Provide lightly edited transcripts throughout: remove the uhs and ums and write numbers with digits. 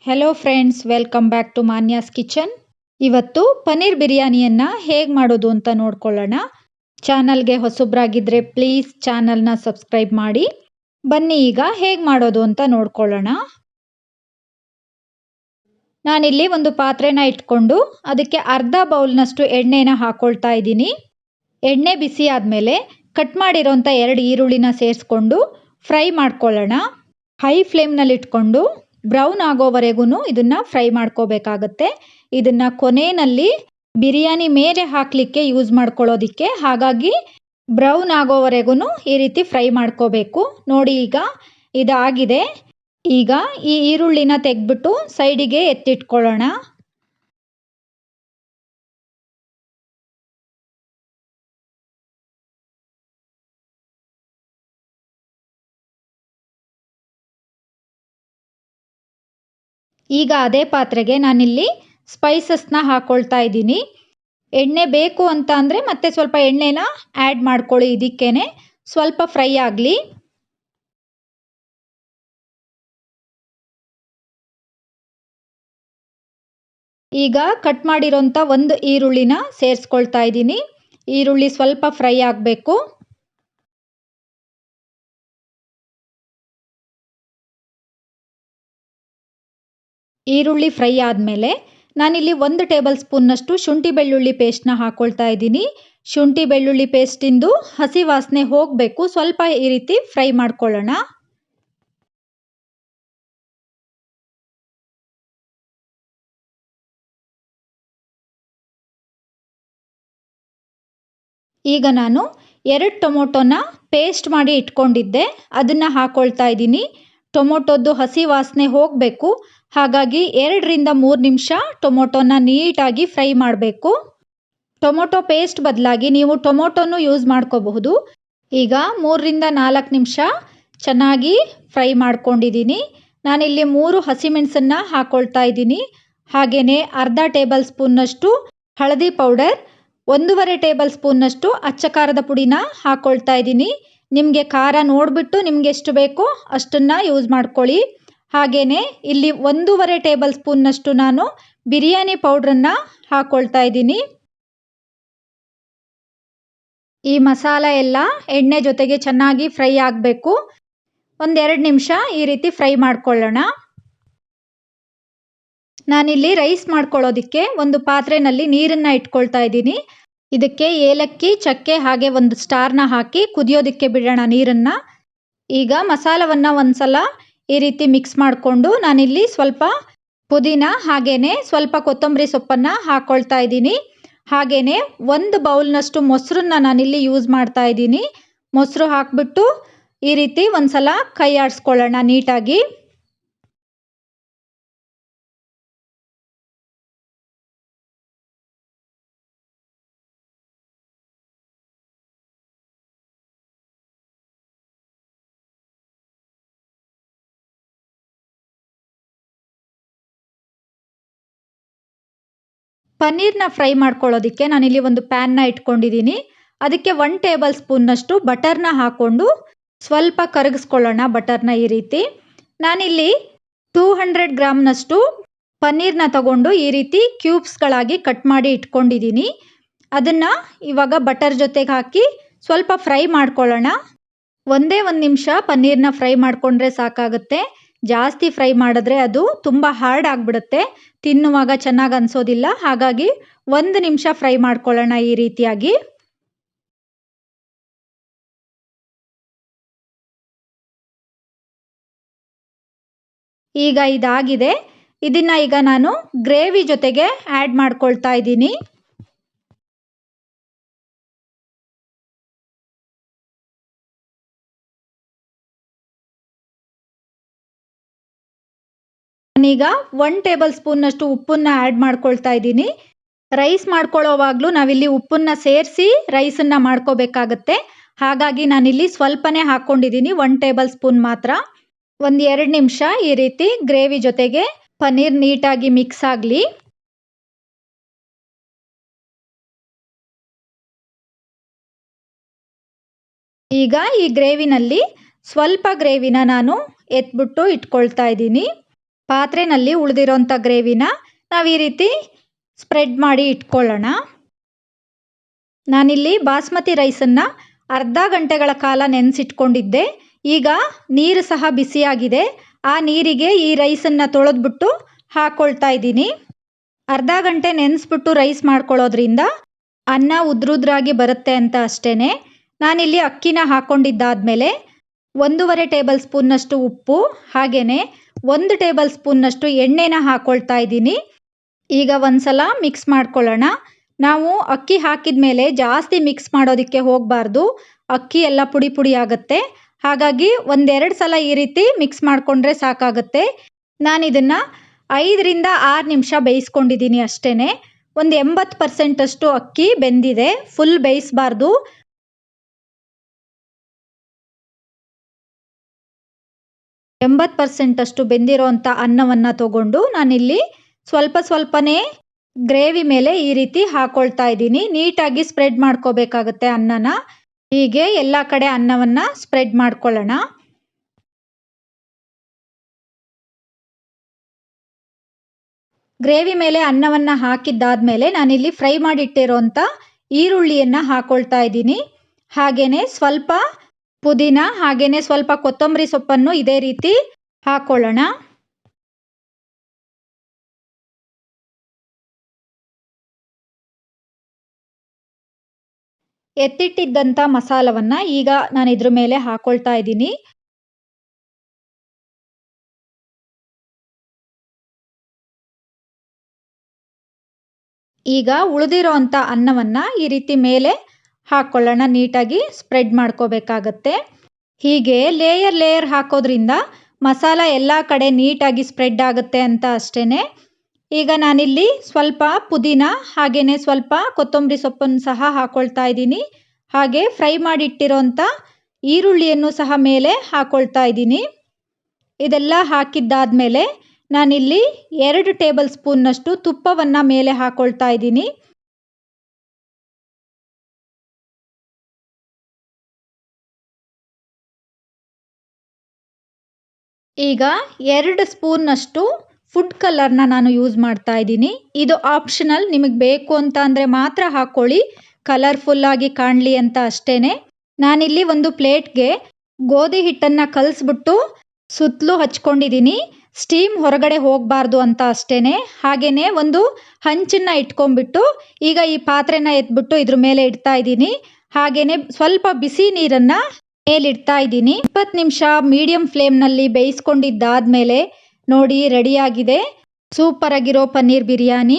Hello friends, welcome back to Manya's kitchen. ಇವತ್ತು ಪನ್ನೀರ್ ಬಿರಿಯಾನಿಯನ್ನು ಹೇಗೆ ಮಾಡೋದು ಅಂತ ನೋಡ್ಕೊಳ್ಳೋಣ. ಚಾನಲ್ಗೆ ಹೊಸಬ್ರಾಗಿದ್ದರೆ ಪ್ಲೀಸ್ ಚಾನಲ್ನ ಸಬ್ಸ್ಕ್ರೈಬ್ ಮಾಡಿ. ಬನ್ನಿ ಈಗ ಹೇಗೆ ಮಾಡೋದು ಅಂತ ನೋಡ್ಕೊಳ್ಳೋಣ. ನಾನಿಲ್ಲಿ ಒಂದು ಪಾತ್ರೆನ ಇಟ್ಕೊಂಡು ಅದಕ್ಕೆ ಅರ್ಧ ಬೌಲ್ನಷ್ಟು ಎಣ್ಣೆನ ಹಾಕೊಳ್ತಾ ಇದ್ದೀನಿ. ಎಣ್ಣೆ ಬಿಸಿ ಆದಮೇಲೆ ಕಟ್ ಮಾಡಿರೋಂಥ 2 ಈರುಳ್ಳಿನ ಸೇರಿಸ್ಕೊಂಡು ಫ್ರೈ ಮಾಡ್ಕೊಳ್ಳೋಣ. ಹೈ ಫ್ಲೇಮ್ನಲ್ಲಿ ಇಟ್ಕೊಂಡು ಬ್ರೌನ್ ಆಗೋವರೆಗೂ ಇದನ್ನು ಫ್ರೈ ಮಾಡ್ಕೋಬೇಕಾಗತ್ತೆ. ಇದನ್ನು ಕೊನೆಯಲ್ಲಿ ಬಿರಿಯಾನಿ ಮೇಲೆ ಹಾಕಲಿಕ್ಕೆ ಯೂಸ್ ಮಾಡ್ಕೊಳ್ಳೋದಿಕ್ಕೆ, ಹಾಗಾಗಿ ಬ್ರೌನ್ ಆಗೋವರೆಗೂ ಈ ರೀತಿ ಫ್ರೈ ಮಾಡ್ಕೋಬೇಕು. ನೋಡಿ, ಈಗ ಇದಾಗಿದೆ. ಈಗ ಈ ಈರುಳ್ಳಿನ ತೆಗೆದ್ಬಿಟ್ಟು ಸೈಡಿಗೆ ಎತ್ತಿಟ್ಕೊಳ್ಳೋಣ. ಈಗ ಅದೇ ಪಾತ್ರೆಗೆ ನಾನಿಲ್ಲಿ ಸ್ಪೈಸಸ್ನ ಹಾಕೊಳ್ತಾ ಇದ್ದೀನಿ. ಎಣ್ಣೆ ಬೇಕು ಅಂತ ಅಂದರೆ ಮತ್ತೆ ಸ್ವಲ್ಪ ಎಣ್ಣೆನ ಆ್ಯಡ್ ಮಾಡ್ಕೊಳ್ಳಿ. ಇದಕ್ಕೇನೆ ಸ್ವಲ್ಪ ಫ್ರೈ ಆಗಲಿ. ಈಗ ಕಟ್ ಮಾಡಿರೋಂಥ 1 ಈರುಳ್ಳಿನ ಸೇರಿಸ್ಕೊಳ್ತಾ ಇದ್ದೀನಿ. ಈರುಳ್ಳಿ ಸ್ವಲ್ಪ ಫ್ರೈ ಆಗಬೇಕು. ಈರುಳ್ಳಿ ಫ್ರೈ ಆದಮೇಲೆ ನಾನಿಲ್ಲಿ 1 ಟೇಬಲ್ ಸ್ಪೂನ್ನಷ್ಟು ಶುಂಠಿ ಬೆಳ್ಳುಳ್ಳಿ ಪೇಸ್ಟ್ನ ಹಾಕೊಳ್ತಾ ಇದ್ದೀನಿ. ಶುಂಠಿ ಬೆಳ್ಳುಳ್ಳಿ ಪೇಸ್ಟಿಂದು ಹಸಿ ವಾಸನೆ ಹೋಗಬೇಕು. ಸ್ವಲ್ಪ ಈ ರೀತಿ ಫ್ರೈ ಮಾಡ್ಕೊಳ್ಳೋಣ. ಈಗ ನಾನು 2 ಟೊಮೊಟೊನ ಪೇಸ್ಟ್ ಮಾಡಿ ಇಟ್ಕೊಂಡಿದ್ದೆ, ಅದನ್ನು ಹಾಕೊಳ್ತಾ ಇದ್ದೀನಿ. ಟೊಮೊಟೊದ್ದು ಹಸಿ ವಾಸನೆ ಹೋಗಬೇಕು, ಹಾಗಾಗಿ 2 ರಿಂದ 3 ನಿಮಿಷ ಟೊಮೊಟೊನ ನೀಟಾಗಿ ಫ್ರೈ ಮಾಡಬೇಕು. ಟೊಮೊಟೊ ಪೇಸ್ಟ್ ಬದಲಾಗಿ ನೀವು ಟೊಮೊಟೊನೂ ಯೂಸ್ ಮಾಡ್ಕೋಬಹುದು. ಈಗ 3 ರಿಂದ 4 ನಿಮಿಷ ಚೆನ್ನಾಗಿ ಫ್ರೈ ಮಾಡ್ಕೊಂಡಿದ್ದೀನಿ. ನಾನಿಲ್ಲಿ 3 ಹಸಿಮೆಣಸನ್ನು ಹಾಕೊಳ್ತಾ ಇದ್ದೀನಿ. ಹಾಗೆಯೇ ಅರ್ಧ ಟೇಬಲ್ ಸ್ಪೂನ್ನಷ್ಟು ಹಳದಿ ಪೌಡರ್, 1.5 ಟೇಬಲ್ ಸ್ಪೂನ್ನಷ್ಟು ಅಚ್ಚ ಖಾರದ ಪುಡಿನ ಹಾಕೊಳ್ತಾ ಇದ್ದೀನಿ. ನಿಮಗೆ ಖಾರ ನೋಡಿಬಿಟ್ಟು ನಿಮ್ಗೆ ಎಷ್ಟು ಬೇಕೋ ಅಷ್ಟನ್ನು ಯೂಸ್ ಮಾಡ್ಕೊಳ್ಳಿ. ಹಾಗೆಯೇ ಇಲ್ಲಿ 1.5 ಟೇಬಲ್ ಸ್ಪೂನ್ನಷ್ಟು ನಾನು ಬಿರಿಯಾನಿ ಪೌಡ್ರನ್ನು ಹಾಕೊಳ್ತಾ ಇದ್ದೀನಿ. ಈ ಮಸಾಲೆ ಎಲ್ಲ ಎಣ್ಣೆ ಜೊತೆಗೆ ಚೆನ್ನಾಗಿ ಫ್ರೈ ಆಗಬೇಕು. 1-2 ನಿಮಿಷ ಈ ರೀತಿ ಫ್ರೈ ಮಾಡ್ಕೊಳ್ಳೋಣ. ನಾನಿಲ್ಲಿ ರೈಸ್ ಮಾಡ್ಕೊಳ್ಳೋದಕ್ಕೆ ಒಂದು ಪಾತ್ರೆಯಲ್ಲಿ ನೀರನ್ನು ಇಟ್ಕೊಳ್ತಾ ಇದ್ದೀನಿ. ಇದಕ್ಕೆ ಏಲಕ್ಕಿ, ಚಕ್ಕೆ ಹಾಗೆ 1 ಸ್ಟಾರ್ನ ಹಾಕಿ ಕುದಿಯೋದಕ್ಕೆ ಬಿಡೋಣ ನೀರನ್ನು. ಈಗ ಮಸಾಲವನ್ನು ಒಂದ್ಸಲ ಈ ರೀತಿ ಮಿಕ್ಸ್ ಮಾಡಿಕೊಂಡು ನಾನಿಲ್ಲಿ ಸ್ವಲ್ಪ ಪುದೀನ ಹಾಗೆಯೇ ಸ್ವಲ್ಪ ಕೊತ್ತಂಬರಿ ಸೊಪ್ಪನ್ನು ಹಾಕ್ಕೊಳ್ತಾ ಇದ್ದೀನಿ. ಹಾಗೆಯೇ 1 ಬೌಲ್ನಷ್ಟು ಮೊಸರನ್ನ ನಾನಿಲ್ಲಿ ಯೂಸ್ ಮಾಡ್ತಾ ಇದ್ದೀನಿ. ಮೊಸರು ಹಾಕಿಬಿಟ್ಟು ಈ ರೀತಿ ಒಂದ್ಸಲ ಕೈ ಆಡಿಸ್ಕೊಳ್ಳೋಣ ನೀಟಾಗಿ. ಪನ್ನೀರ್ನ ಫ್ರೈ ಮಾಡ್ಕೊಳ್ಳೋದಕ್ಕೆ ನಾನಿಲ್ಲಿ ಒಂದು ಪ್ಯಾನ್ನ ಇಟ್ಕೊಂಡಿದ್ದೀನಿ. ಅದಕ್ಕೆ 1 ಟೇಬಲ್ ಸ್ಪೂನ್ನಷ್ಟು ಬಟರ್ನ ಹಾಕ್ಕೊಂಡು ಸ್ವಲ್ಪ ಕರಗಿಸ್ಕೊಳ್ಳೋಣ ಬಟರ್ನ ಈ ರೀತಿ. ನಾನಿಲ್ಲಿ 200 ಗ್ರಾಮ್ನಷ್ಟು ಪನ್ನೀರ್ನ ತಗೊಂಡು ಈ ರೀತಿ ಕ್ಯೂಬ್ಸ್ಗಳಾಗಿ ಕಟ್ ಮಾಡಿ ಇಟ್ಕೊಂಡಿದ್ದೀನಿ. ಅದನ್ನು ಇವಾಗ ಬಟರ್ ಜೊತೆಗೆ ಹಾಕಿ ಸ್ವಲ್ಪ ಫ್ರೈ ಮಾಡ್ಕೊಳ್ಳೋಣ. 1 ನಿಮಿಷ ಪನ್ನೀರ್ನ ಫ್ರೈ ಮಾಡಿಕೊಂಡ್ರೆ ಸಾಕಾಗುತ್ತೆ. ಜಾಸ್ತಿ ಫ್ರೈ ಮಾಡಿದ್ರೆ ಅದು ತುಂಬ ಹಾರ್ಡ್ ಆಗಿಬಿಡುತ್ತೆ, ತಿನ್ನುವಾಗ ಚೆನ್ನಾಗಿ ಅನಿಸೋದಿಲ್ಲ. ಹಾಗಾಗಿ 1 ನಿಮಿಷ ಫ್ರೈ ಮಾಡ್ಕೊಳ್ಳೋಣ ಈ ರೀತಿಯಾಗಿ. ಈಗ ಇದಾಗಿದೆ. ಇದನ್ನು ಈಗ ನಾನು ಗ್ರೇವಿ ಜೊತೆಗೆ ಆ್ಯಡ್ ಮಾಡ್ಕೊಳ್ತಾ ಇದ್ದೀನಿ. ನಾನೀಗ 1 ಟೇಬಲ್ ಸ್ಪೂನ್ನಷ್ಟು ಉಪ್ಪನ್ನು ಆ್ಯಡ್ ಮಾಡ್ಕೊಳ್ತಾ ಇದ್ದೀನಿ. ರೈಸ್ ಮಾಡ್ಕೊಳ್ಳೋವಾಗಲೂ ನಾವಿಲ್ಲಿ ಉಪ್ಪನ್ನು ಸೇರಿಸಿ ರೈಸನ್ನು ಮಾಡ್ಕೋಬೇಕಾಗತ್ತೆ. ಹಾಗಾಗಿ ನಾನಿಲ್ಲಿ ಸ್ವಲ್ಪನೇ ಹಾಕ್ಕೊಂಡಿದ್ದೀನಿ, 1 ಟೇಬಲ್ ಸ್ಪೂನ್ ಮಾತ್ರ. 1-2 ನಿಮಿಷ ಈ ರೀತಿ ಗ್ರೇವಿ ಜೊತೆಗೆ ಪನ್ನೀರ್ ನೀಟಾಗಿ ಮಿಕ್ಸ್ ಆಗಲಿ. ಈಗ ಈ ಗ್ರೇವಿನಲ್ಲಿ ಸ್ವಲ್ಪ ಗ್ರೇವಿನ ನಾನು ಎತ್ಬಿಟ್ಟು ಇಟ್ಕೊಳ್ತಾ ಇದ್ದೀನಿ. ಪಾತ್ರೆಯಲ್ಲಿ ಉಳಿದಿರೋಂಥ ಗ್ರೇವಿನ ನಾವು ಈ ರೀತಿ ಸ್ಪ್ರೆಡ್ ಮಾಡಿ ಇಟ್ಕೊಳ್ಳೋಣ. ನಾನಿಲ್ಲಿ ಬಾಸ್ಮತಿ ರೈಸನ್ನು ಅರ್ಧ ಗಂಟೆಗಳ ಕಾಲ ನೆನೆಸಿಟ್ಕೊಂಡಿದ್ದೆ. ಈಗ ನೀರು ಸಹ ಬಿಸಿಯಾಗಿದೆ. ಆ ನೀರಿಗೆ ಈ ರೈಸನ್ನು ತೊಳೆದ್ಬಿಟ್ಟು ಹಾಕ್ಕೊಳ್ತಾ ಇದ್ದೀನಿ. ಅರ್ಧ ಗಂಟೆ ನೆನೆಸ್ಬಿಟ್ಟು ರೈಸ್ ಮಾಡ್ಕೊಳ್ಳೋದ್ರಿಂದ ಅನ್ನ ಉದ್ರುದ್ರಾಗಿ ಬರುತ್ತೆ ಅಂತ ಅಷ್ಟೇ. ನಾನಿಲ್ಲಿ ಅಕ್ಕಿನ ಹಾಕ್ಕೊಂಡಿದ್ದಾದಮೇಲೆ 1.5 ಟೇಬಲ್ ಸ್ಪೂನ್ನಷ್ಟು ಉಪ್ಪು ಹಾಗೆಯೇ 1 ಟೇಬಲ್ ಸ್ಪೂನ್ನಷ್ಟು ಎಣ್ಣೆನ ಹಾಕ್ಕೊಳ್ತಾ ಇದ್ದೀನಿ. ಈಗ ಒಂದ್ಸಲ ಮಿಕ್ಸ್ ಮಾಡ್ಕೊಳ್ಳೋಣ. ನಾವು ಅಕ್ಕಿ ಹಾಕಿದ ಮೇಲೆ ಜಾಸ್ತಿ ಮಿಕ್ಸ್ ಮಾಡೋದಕ್ಕೆ ಹೋಗಬಾರ್ದು, ಅಕ್ಕಿ ಎಲ್ಲ ಪುಡಿ ಪುಡಿ ಆಗುತ್ತೆ. ಹಾಗಾಗಿ 1-2 ಸಲ ಈ ರೀತಿ ಮಿಕ್ಸ್ ಮಾಡಿಕೊಂಡ್ರೆ ಸಾಕಾಗುತ್ತೆ. ನಾನು ಇದನ್ನು 5ರಿಂದ 6 ನಿಮಿಷ ಬೇಯಿಸ್ಕೊಂಡಿದ್ದೀನಿ ಅಷ್ಟೇ. ಒಂದು 80% ಅಷ್ಟು ಅಕ್ಕಿ ಬೆಂದಿದೆ, ಫುಲ್ ಬೇಯಿಸಬಾರ್ದು. ಎಂಬತ್ತು ಪರ್ಸೆಂಟ್ ಅಷ್ಟು ಬೆಂದಿರೋಂಥ ಅನ್ನವನ್ನು ತಗೊಂಡು ನಾನಿಲ್ಲಿ ಸ್ವಲ್ಪ ಸ್ವಲ್ಪನೇ ಗ್ರೇವಿ ಮೇಲೆ ಈ ರೀತಿ ಹಾಕೊಳ್ತಾ ಇದ್ದೀನಿ. ನೀಟಾಗಿ ಸ್ಪ್ರೆಡ್ ಮಾಡ್ಕೋಬೇಕಾಗುತ್ತೆ ಅನ್ನನ. ಹೀಗೆ ಎಲ್ಲ ಕಡೆ ಅನ್ನವನ್ನು ಸ್ಪ್ರೆಡ್ ಮಾಡ್ಕೊಳ್ಳೋಣ. ಗ್ರೇವಿ ಮೇಲೆ ಅನ್ನವನ್ನು ಹಾಕಿದ್ದಾದ್ಮೇಲೆ ನಾನಿಲ್ಲಿ ಫ್ರೈ ಮಾಡಿಟ್ಟಿರೋಂಥ ಈರುಳ್ಳಿಯನ್ನು ಹಾಕೊಳ್ತಾ ಇದ್ದೀನಿ. ಹಾಗೆಯೇ ಸ್ವಲ್ಪ ಪುದೀನ ಹಾಗೆಯೇ ಸ್ವಲ್ಪ ಕೊತ್ತಂಬರಿ ಸೊಪ್ಪನ್ನು ಇದೇ ರೀತಿ ಹಾಕೊಳ್ಳೋಣ. ಎತ್ತಿಟ್ಟಿದ್ದಂಥ ಮಸಾಲವನ್ನು ಈಗ ನಾನು ಇದ್ರ ಮೇಲೆ ಹಾಕೊಳ್ತಾ ಇದ್ದೀನಿ. ಈಗ ಉಳಿದಿರೋ ಅಂಥ ಅನ್ನವನ್ನು ಈ ರೀತಿ ಮೇಲೆ ಹಾಕ್ಕೊಳ್ಳೋಣ. ನೀಟಾಗಿ ಸ್ಪ್ರೆಡ್ ಮಾಡ್ಕೋಬೇಕಾಗತ್ತೆ. ಹೀಗೆ ಲೇಯರ್ ಹಾಕೋದ್ರಿಂದ ಮಸಾಲ ಎಲ್ಲ ಕಡೆ ನೀಟಾಗಿ ಸ್ಪ್ರೆಡ್ ಆಗುತ್ತೆ ಅಂತ ಅಷ್ಟೇ. ಈಗ ನಾನಿಲ್ಲಿ ಸ್ವಲ್ಪ ಪುದೀನ ಹಾಗೆಯೇ ಸ್ವಲ್ಪ ಕೊತ್ತಂಬರಿ ಸೊಪ್ಪನ್ನು ಸಹ ಹಾಕ್ಕೊಳ್ತಾ ಇದ್ದೀನಿ. ಹಾಗೆ ಫ್ರೈ ಮಾಡಿಟ್ಟಿರೋಂಥ ಈರುಳ್ಳಿಯನ್ನು ಸಹ ಮೇಲೆ ಹಾಕ್ಕೊಳ್ತಾ ಇದ್ದೀನಿ. ಇದೆಲ್ಲ ಹಾಕಿದ್ದಾದಮೇಲೆ ನಾನಿಲ್ಲಿ 2 ಟೇಬಲ್ ಸ್ಪೂನ್ನಷ್ಟು ತುಪ್ಪವನ್ನು ಮೇಲೆ ಹಾಕ್ಕೊಳ್ತಾ ಇದ್ದೀನಿ. ಈಗ 2 ಸ್ಪೂನ್ನಷ್ಟು ಫುಡ್ ಕಲರ್ನ ನಾನು ಯೂಸ್ ಮಾಡ್ತಾ ಇದ್ದೀನಿ. ಇದು ಆಪ್ಷನಲ್, ನಿಮಗೆ ಬೇಕು ಅಂತ ಅಂದರೆ ಮಾತ್ರ ಹಾಕ್ಕೊಳ್ಳಿ, ಕಲರ್ಫುಲ್ಲಾಗಿ ಕಾಣಲಿ ಅಂತ ಅಷ್ಟೇ. ನಾನಿಲ್ಲಿ ಒಂದು ಪ್ಲೇಟ್ಗೆ ಗೋಧಿ ಹಿಟ್ಟನ್ನು ಕಲಿಸ್ಬಿಟ್ಟು ಸುತ್ತಲೂ ಹಚ್ಕೊಂಡಿದ್ದೀನಿ. ಸ್ಟೀಮ್ ಹೊರಗಡೆ ಹೋಗಬಾರ್ದು ಅಂತ ಅಷ್ಟೇ. ಹಾಗೆಯೇ ಒಂದು ಹಂಚನ್ನು ಇಟ್ಕೊಂಡ್ಬಿಟ್ಟು ಈಗ ಈ ಪಾತ್ರೆನ ಎತ್ಬಿಟ್ಟು ಇದ್ರ ಮೇಲೆ ಇಡ್ತಾ ಇದ್ದೀನಿ. ಹಾಗೆಯೇ ಸ್ವಲ್ಪ ಬಿಸಿ ನೀರನ್ನು ಮೇಲಿಡ್ತಾ ಇದ್ದೀನಿ. 20 ನಿಮಿಷ ಮೀಡಿಯಂ ಫ್ಲೇಮ್ನಲ್ಲಿ ಬೇಯಿಸ್ಕೊಂಡಿದ್ದಾದಮೇಲೆ ನೋಡಿ ರೆಡಿಯಾಗಿದೆ ಸೂಪರ್ ಆಗಿರೋ ಪನ್ನೀರ್ ಬಿರಿಯಾನಿ.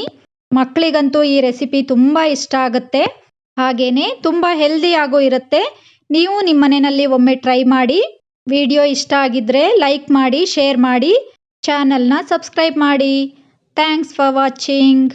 ಮಕ್ಕಳಿಗಂತೂ ಈ ರೆಸಿಪಿ ತುಂಬ ಇಷ್ಟ ಆಗುತ್ತೆ. ಹಾಗೆಯೇ ತುಂಬ ಹೆಲ್ದಿಯಾಗೂ ಇರುತ್ತೆ. ನೀವು ನಿಮ್ಮ ಮನೆಯಲ್ಲಿ ಒಮ್ಮೆ ಟ್ರೈ ಮಾಡಿ. ವಿಡಿಯೋ ಇಷ್ಟ ಆಗಿದ್ದರೆ ಲೈಕ್ ಮಾಡಿ, ಶೇರ್ ಮಾಡಿ, ಚಾನಲ್ನ ಸಬ್ಸ್ಕ್ರೈಬ್ ಮಾಡಿ. Thanks for watching.